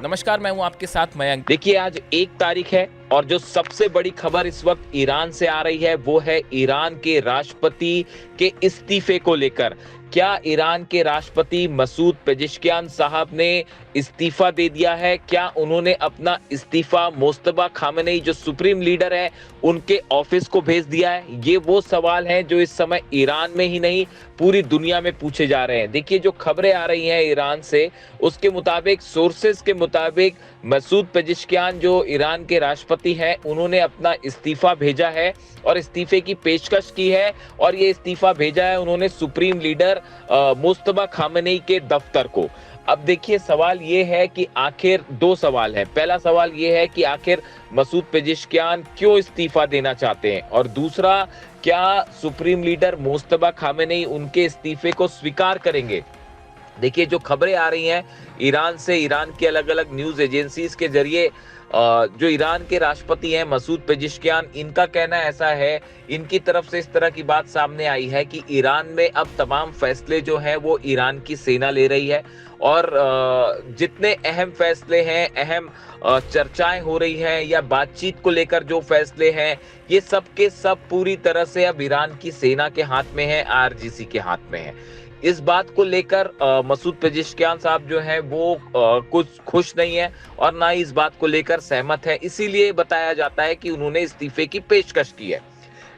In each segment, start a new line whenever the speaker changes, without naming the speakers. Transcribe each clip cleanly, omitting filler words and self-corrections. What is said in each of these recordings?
नमस्कार, मैं हूं आपके साथ मयंक।
देखिए आज 1 तारीख है और जो सबसे बड़ी खबर इस वक्त ईरान से आ रही है वो है ईरान के राष्ट्रपति के इस्तीफे को लेकर। क्या ईरान के राष्ट्रपति मसूद पेजेश्कियान साहब ने इस्तीफा दे दिया है? क्या उन्होंने अपना इस्तीफा मुज्तबा खामेनेई जो सुप्रीम लीडर है उनके ऑफिस को भेज दिया है? ये वो सवाल हैं जो इस समय ईरान में ही नहीं पूरी दुनिया में पूछे जा रहे हैं। देखिए जो खबरें आ रही हैं ईरान से, उसके मुताबिक, सोर्सेज के मुताबिक, मसूद पेजेश्कियान जो ईरान के राष्ट्रपति हैं उन्होंने अपना इस्तीफा भेजा है और इस्तीफे की पेशकश की है। और ये इस्तीफा भेजा है उन्होंने सुप्रीम लीडर मुज्तबा खामेनेई के दफ्तर को। अब देखिए सवाल ये है कि आखिर दो सवाल है। पहला सवाल ये है कि आखिर मसूद पेजेश्कियान क्यों इस्तीफा देना चाहते हैं, और दूसरा, क्या सुप्रीम लीडर मुज्तबा खामेनेई उनके इस्तीफे को स्वीकार करेंगे? देखिए जो खबरें आ रही हैं ईरान से, ईरान की अलग अलग न्यूज एजेंसीज के जरिए, जो ईरान के राष्ट्रपति हैं मसूद पेजेश्कियान, इनका कहना ऐसा है, इनकी तरफ से इस तरह की बात सामने आई है कि ईरान में अब तमाम फैसले जो हैं वो ईरान की सेना ले रही है और जितने अहम फैसले हैं, अहम चर्चाएं हो रही हैं या बातचीत को लेकर जो फैसले हैं, ये सब के सब पूरी तरह से अब ईरान की सेना के हाथ में है, आईआरजीसी के हाथ में है। इस बात को लेकर मसूद पेजेश्कियान साहब जो हैं वो कुछ खुश नहीं है और ना ही इस बात को लेकर सहमत है। इसीलिए बताया जाता है कि उन्होंने इस्तीफे की पेशकश की है।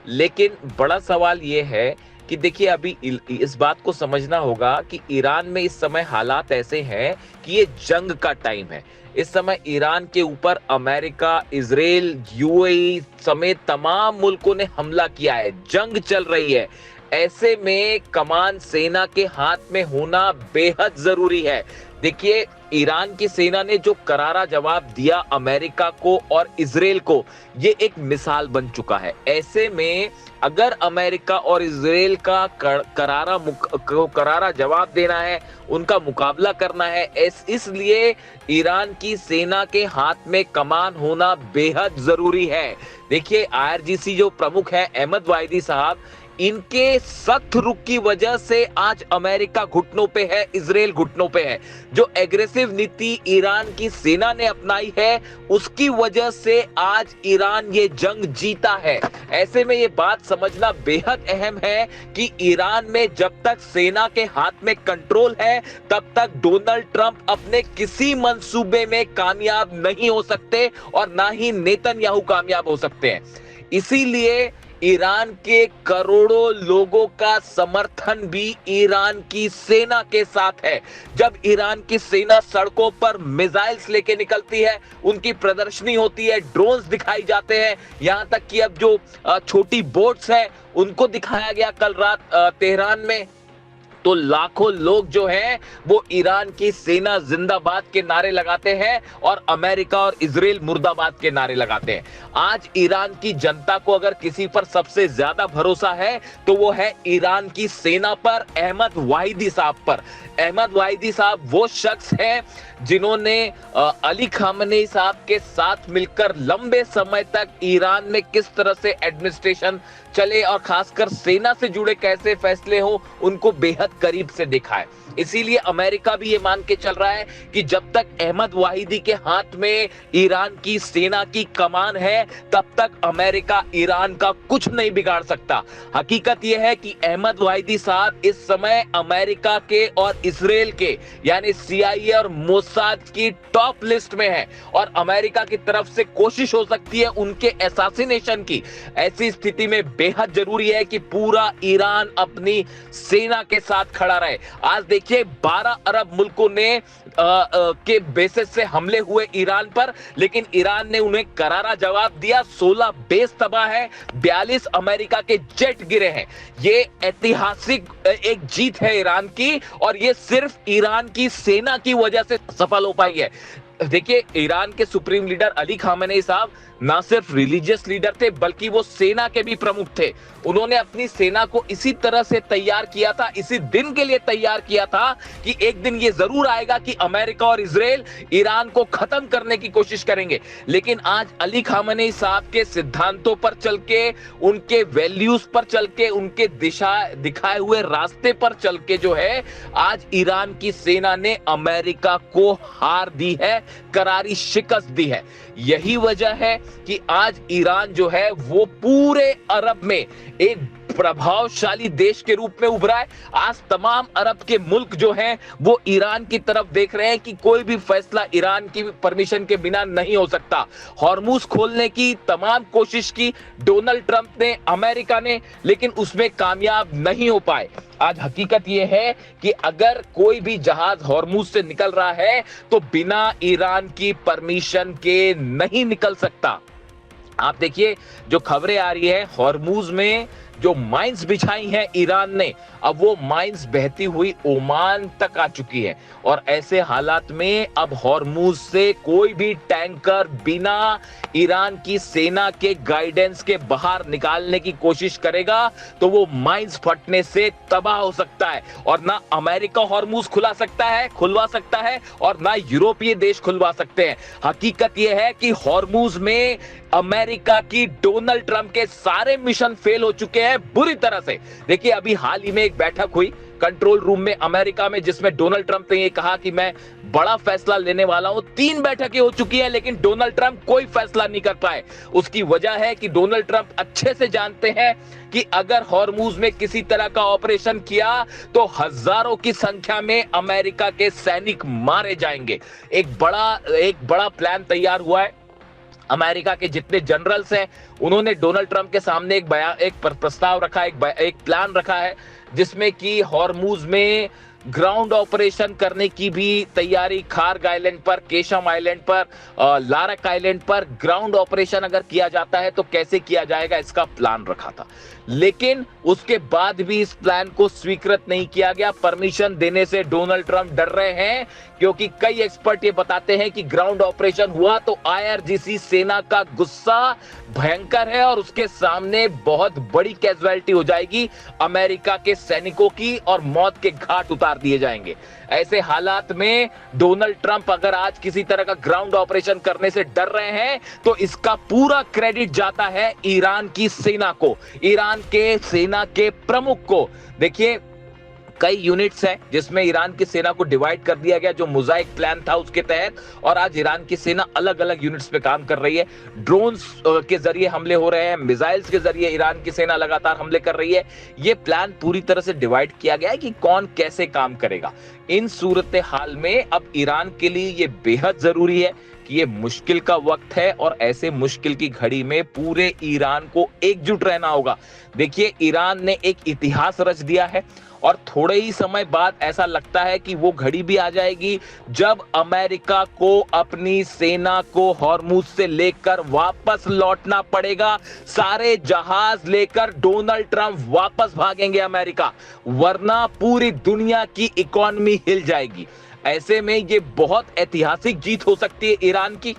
लेकिन बड़ा सवाल ये है कि देखिए अभी इस बात को समझना होगा कि ईरान में इस समय हालात ऐसे हैं कि ये जंग का टाइम है। इस समय ईरान के ऊपर अमेरिका, इजराइल, यूएई समेत तमाम मुल्कों ने हमला किया है, जंग चल रही है। ऐसे में कमान सेना के हाथ में होना बेहद जरूरी है। देखिए ईरान की सेना ने जो करारा जवाब दिया अमेरिका को और इजराइल को, ये एक मिसाल बन चुका है। ऐसे में अगर अमेरिका और इजराइल का करारा जवाब देना है, उनका मुकाबला करना है, इसलिए ईरान की सेना के हाथ में कमान होना बेहद जरूरी है। देखिए आईआरजीसी जो प्रमुख है अहमद वाहिदी साहब, इनके सख्त रुख की वजह से आज अमेरिका घुटनों पे है, इजराइल घुटनों पे है। जो एग्रेसिव नीति ईरान की सेना ने अपनाई है उसकी वजह से आज ईरान ये जंग जीता है। ऐसे में ये बात समझना बेहद अहम है कि ईरान में जब तक सेना के हाथ में कंट्रोल है तब तक डोनाल्ड ट्रंप अपने किसी मंसूबे में कामयाब नहीं हो सकते और ना ही नेतन्याहू कामयाब हो सकते हैं। इसीलिए ईरान के करोड़ों लोगों का समर्थन भी ईरान की सेना के साथ है। जब ईरान की सेना सड़कों पर मिसाइल्स लेके निकलती है, उनकी प्रदर्शनी होती है, ड्रोन्स दिखाई जाते हैं, यहां तक कि अब जो छोटी बोट्स हैं उनको दिखाया गया कल रात तेहरान में, तो लाखों लोग जो हैं वो ईरान की सेना जिंदाबाद के नारे लगाते हैं और अमेरिका और इजराइल मुर्दाबाद के नारे लगाते हैं। आज ईरान की जनता को अगर किसी पर सबसे ज्यादा भरोसा है तो वो है ईरान की सेना पर, अहमद वाहिदी साहब पर। अहमद वाहिदी साहब वो शख्स हैं जिन्होंने अली खामेनेई साहब के साथ मिलकर लंबे समय तक ईरान में किस तरह से एडमिनिस्ट्रेशन चले और खासकर सेना से जुड़े कैसे फैसले हो उनको बेहद करीब से देखा है। इसीलिए अमेरिका भी ये मान के चल रहा है कि जब तक अहमद वाहिदी के हाथ में ईरान की सेना की कमान है तब तक अमेरिका ईरान का कुछ नहीं बिगाड़ सकता। हकीकत यह है कि अहमद वाहिदी साहब इस समय अमेरिका के और इजराइल के यानी सीआईए और मोसाद की टॉप लिस्ट में है और अमेरिका की तरफ से कोशिश हो सकती है उनके असैसिनेशन की। ऐसी स्थिति में बेहद जरूरी है कि पूरा ईरान अपनी सेना के साथ खड़ा रहे। आज देखिए 12 अरब मुल्कों ने के बेसिस से हमले हुए ईरान पर, लेकिन ईरान ने उन्हें करारा जवाब दिया। 16 बेस तबाह है, 42 अमेरिका के जेट गिरे हैं। ये ऐतिहासिक एक जीत है ईरान की और ये सिर्फ ईरान की सेना की वजह से सफल हो पाई है। देखिए ईरान के सुप्रीम लीडर अली खामेनेई साहब ना सिर्फ रिलीजियस लीडर थे बल्कि वो सेना के भी प्रमुख थे। उन्होंने अपनी सेना को इसी तरह से तैयार किया था, इसी दिन के लिए तैयार किया था कि एक दिन ये जरूर आएगा कि अमेरिका और इजराइल ईरान को खत्म करने की कोशिश करेंगे। लेकिन आज अली खामेनी साहब के सिद्धांतों पर चल के, उनके वैल्यूज पर चल के, उनके दिशा दिखाए हुए रास्ते पर चल के जो है आज ईरान की सेना ने अमेरिका को हार दी है, करारी शिकस्त दी है। यही वजह है कि आज ईरान जो है वो पूरे अरब में एक प्रभावशाली देश के रूप में उभरा है। आज तमाम अरब के मुल्क जो हैं वो ईरान की तरफ देख रहे हैं कि कोई भी फैसला ईरान की परमिशन के बिना नहीं हो सकता। हॉर्मुज खोलने की तमाम कोशिश की डोनाल्ड ट्रंप ने, अमेरिका ने, लेकिन उसमें कामयाब नहीं हो पाए। आज हकीकत यह है कि अगर कोई भी जहाज हॉर्मुज से निकल रहा है तो बिना ईरान की परमिशन के नहीं निकल सकता। आप देखिए जो खबरें आ रही है, हॉर्मुज में जो माइंस बिछाई हैं ईरान ने, अब वो माइंस बहती हुई ओमान तक आ चुकी है। और ऐसे हालात में अब हॉर्मुज से कोई भी टैंकर बिना ईरान की सेना के गाइडेंस के बाहर निकालने की कोशिश करेगा तो वो माइंस फटने से तबाह हो सकता है। और ना अमेरिका हॉर्मुज खुलवा सकता है और ना यूरोपीय देश खुलवा सकते हैं। हकीकत यह है कि हॉर्मुज में अमेरिका की, डोनाल्ड ट्रंप के सारे मिशन फेल हो चुके हैं बुरी तरह से। देखिए अभी हाल ही में एक बैठक हुई कंट्रोल रूम में अमेरिका में, जिसमें डोनाल्ड ट्रंप ने ये कहा कि मैं बड़ा फैसला लेने वाला हूं। 3 बैठकें हो चुकी हैं लेकिन डोनाल्ड ट्रंप कोई फैसला नहीं कर पाए। उसकी वजह है कि डोनाल्ड ट्रंप अच्छे से जानते हैं कि अगर हॉर्मुज में किसी तरह का ऑपरेशन किया तो हजारों की संख्या में अमेरिका के सैनिक मारे जाएंगे। एक बड़ा प्लान तैयार हुआ है। अमेरिका के जितने जनरल्स हैं उन्होंने डोनाल्ड ट्रंप के सामने एक प्रस्ताव रखा, एक प्लान रखा है जिसमें कि हॉर्मुज में ग्राउंड ऑपरेशन करने की भी तैयारी, खार्ग आइलैंड पर, केशम आइलैंड पर, लारक आइलैंड पर ग्राउंड ऑपरेशन अगर किया जाता है तो कैसे किया जाएगा इसका प्लान रखा था। लेकिन उसके बाद भी इस प्लान को स्वीकृत नहीं किया गया। परमिशन देने से डोनाल्ड ट्रंप डर रहे हैं क्योंकि कई एक्सपर्ट ये बताते हैं कि ग्राउंड ऑपरेशन हुआ तो आईआरजीसी सेना का गुस्सा भयंकर है और उसके सामने बहुत बड़ी कैजुअलिटी हो जाएगी, अमेरिका के सैनिकों की, और मौत के घाट उतार दिए जाएंगे। ऐसे हालात में डोनाल्ड ट्रंप अगर आज किसी तरह का ग्राउंड ऑपरेशन करने से डर रहे हैं तो इसका पूरा क्रेडिट जाता है ईरान की सेना को, ईरान के सेना के प्रमुख को। देखिए कई यूनिट्स हैं जिसमें ईरान की सेना को डिवाइड कर दिया गया जो मोज़ाइक प्लान था उसके तहत, और आज ईरान की सेना अलग अलग यूनिट्स पे काम कर रही है। ड्रोन्स के जरिए हमले हो रहे हैं, मिसाइल्स के जरिए ईरान की सेना लगातार हमले कर रही है। ये प्लान पूरी तरह से डिवाइड किया गया है कि कौन कैसे काम करेगा। इन सूरत हाल में अब ईरान के लिए ये बेहद जरूरी है कि ये मुश्किल का वक्त है और ऐसे मुश्किल की घड़ी में पूरे ईरान को एकजुट रहना होगा। देखिए ईरान ने एक इतिहास रच दिया है और थोड़े ही समय बाद ऐसा लगता है कि वो घड़ी भी आ जाएगी जब अमेरिका को अपनी सेना को हॉर्मुज से लेकर वापस लौटना पड़ेगा। सारे जहाज लेकर डोनाल्ड ट्रंप वापस भागेंगे अमेरिका, वरना पूरी दुनिया की इकोनॉमी हिल जाएगी। ऐसे में ये बहुत ऐतिहासिक जीत हो सकती है ईरान की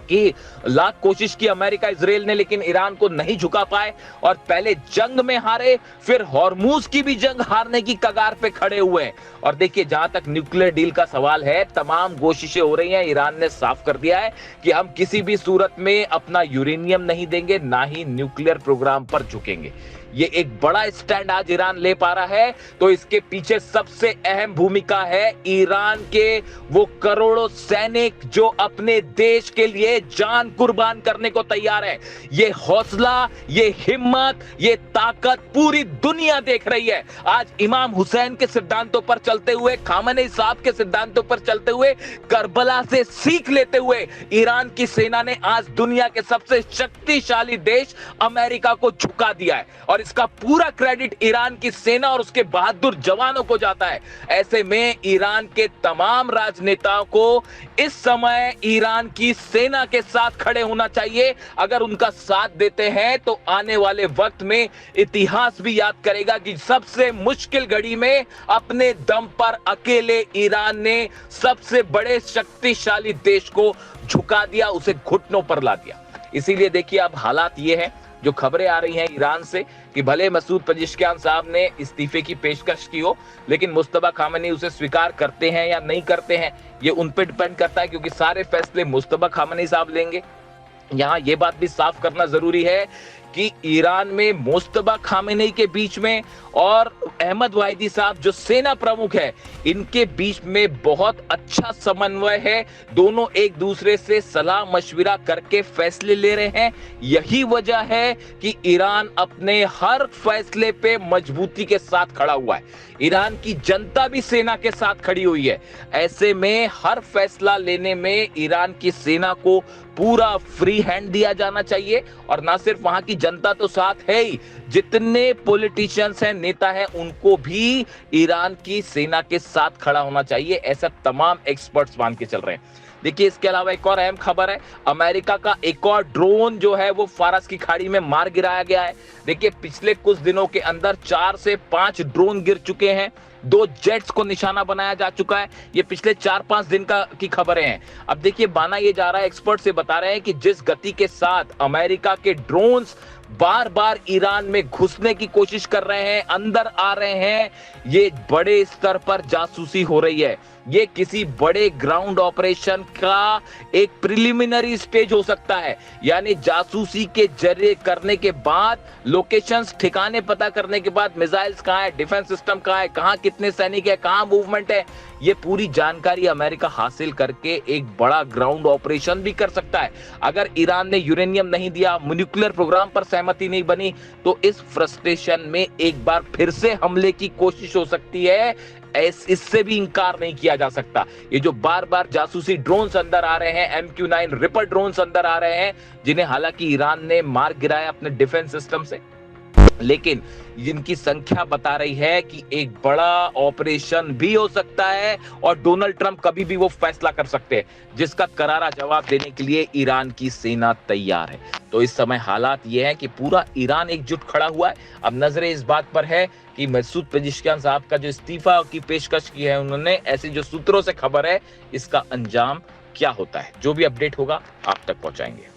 कि लाख कोशिश की अमेरिका इजराइल ने लेकिन ईरान को नहीं झुका पाए और पहले जंग में हारे, फिर हॉर्मुज की भी जंग हारने की कगार पे खड़े हुए हैं। और देखिए जहां तक न्यूक्लियर डील का सवाल है, तमाम कोशिशें हो रही हैं। ईरान ने साफ कर दिया है कि हम किसी भी सूरत में अपना यूरेनियम नहीं देंगे, ना ही न्यूक्लियर प्रोग्राम पर झुकेंगे। ये एक बड़ा स्टैंड आज ईरान ले पा रहा है, तो इसके पीछे सबसे अहम भूमिका है ईरान के वो करोड़ों सैनिक जो अपने देश के लिए जान कुर्बान करने को तैयार है। ये हौसला, ये हिम्मत, ये ताकत पूरी दुनिया देख रही है। आज इमाम हुसैन के सिद्धांतों पर चलते हुए, खामेनी साहब के सिद्धांतों पर चलते हुए, करबला से सीख लेते हुए ईरान की सेना ने आज दुनिया के सबसे शक्तिशाली देश अमेरिका को झुका दिया है और इसका पूरा क्रेडिट ईरान की सेना और उसके बहादुर जवानों को जाता है। ऐसे में ईरान के तमाम राजनेताओं को इस समय ईरान की सेना के साथ खड़े होना चाहिए। अगर उनका साथ देते हैं तो आने वाले वक्त में इतिहास भी याद करेगा कि सबसे मुश्किल घड़ी में अपने दम पर अकेले ईरान ने सबसे बड़े शक्तिशाली देश को झुका दिया, उसे घुटनों पर ला दिया। इसीलिए देखिए अब हालात ये है, जो खबरें आ रही हैं ईरान से कि भले मसूद पेजेश्कियान साहब ने इस्तीफे की पेशकश की हो, लेकिन मुस्तफा खामेनी उसे स्वीकार करते हैं या नहीं करते हैं, ये उन पे डिपेंड करता है, क्योंकि सारे फैसले मुस्तफा खामेनी साहब लेंगे। यहाँ ये बात भी साफ करना जरूरी है कि ईरान में मुस्तफा खामेनी के बीच में और अहमद वाहिदी साहब जो सेना प्रमुख है, इनके बीच में बहुत अच्छा समन्वय है। दोनों एक दूसरे से सलाह मशविरा करके फैसले ले रहे हैं। यही वजह है कि ईरान अपने हर फैसले पे मजबूती के साथ खड़ा हुआ है। ईरान की जनता भी सेना के साथ खड़ी हुई है। ऐसे में हर फैसला लेने में ईरान की सेना को पूरा फ्री हैंड दिया जाना चाहिए। और ना सिर्फ वहां की जनता तो साथ है ही, जितने पॉलिटिशियंस हैं, नेता हैं, उनको भी ईरान की सेना के साथ खड़ा होना चाहिए। ऐसा तमाम एक्सपर्ट्स मान के चल रहे हैं। देखिए, इसके अलावा एक और अहम खबर है, अमेरिका का एक और ड्रोन जो है वो फारस की खाड़ी में मार गिराया गया है। देखिए, पिछले कुछ दिनों के अंदर 4 से 5 ड्रोन गिर चुके हैं, 2 जेट्स को निशाना बनाया जा चुका है। ये पिछले 4-5 दिन की खबरें हैं। अब देखिए, माना ये जा रहा है, एक्सपर्ट से बता रहे हैं कि जिस गति के साथ अमेरिका के ड्रोन्स बार बार ईरान में घुसने की कोशिश कर रहे हैं, अंदर आ रहे हैं, ये बड़े स्तर पर जासूसी हो रही है। ये किसी बड़े ग्राउंड ऑपरेशन का एक प्रिलिमिनरी स्टेज हो सकता है, यानी जासूसी के जरिए करने के बाद, लोकेशंस ठिकाने पता करने के बाद, मिसाइल्स कहां है, डिफेंस सिस्टम कहां है, कहां कितने सैनिक है, कहां मूवमेंट है, ये पूरी जानकारी अमेरिका हासिल करके एक बड़ा ग्राउंड ऑपरेशन भी कर सकता है। अगर ईरान ने यूरेनियम नहीं दिया, न्यूक्लियर प्रोग्राम पर सहमति नहीं बनी, तो इस फ्रस्ट्रेशन में एक बार फिर से हमले की कोशिश हो सकती है। इससे भी इंकार नहीं किया जा सकता। ये जो बार बार जासूसी ड्रोन्स अंदर आ रहे हैं, MQ-9 रिपर ड्रोन्स अंदर आ रहे हैं, जिन्हें हालांकि ईरान ने मार गिराया अपने डिफेंस सिस्टम से, लेकिन जिनकी संख्या बता रही है कि एक बड़ा ऑपरेशन भी हो सकता है और डोनाल्ड ट्रंप कभी भी वो फैसला कर सकते हैं, जिसका करारा जवाब देने के लिए ईरान की सेना तैयार है। तो इस समय हालात ये है कि पूरा ईरान एकजुट खड़ा हुआ है। अब नजरें इस बात पर है कि मसूद पेजेश्कियान साहब का जो इस्तीफा की पेशकश की है उन्होंने, ऐसे जो सूत्रों से खबर है, इसका अंजाम क्या होता है। जो भी अपडेट होगा आप तक पहुंचाएंगे।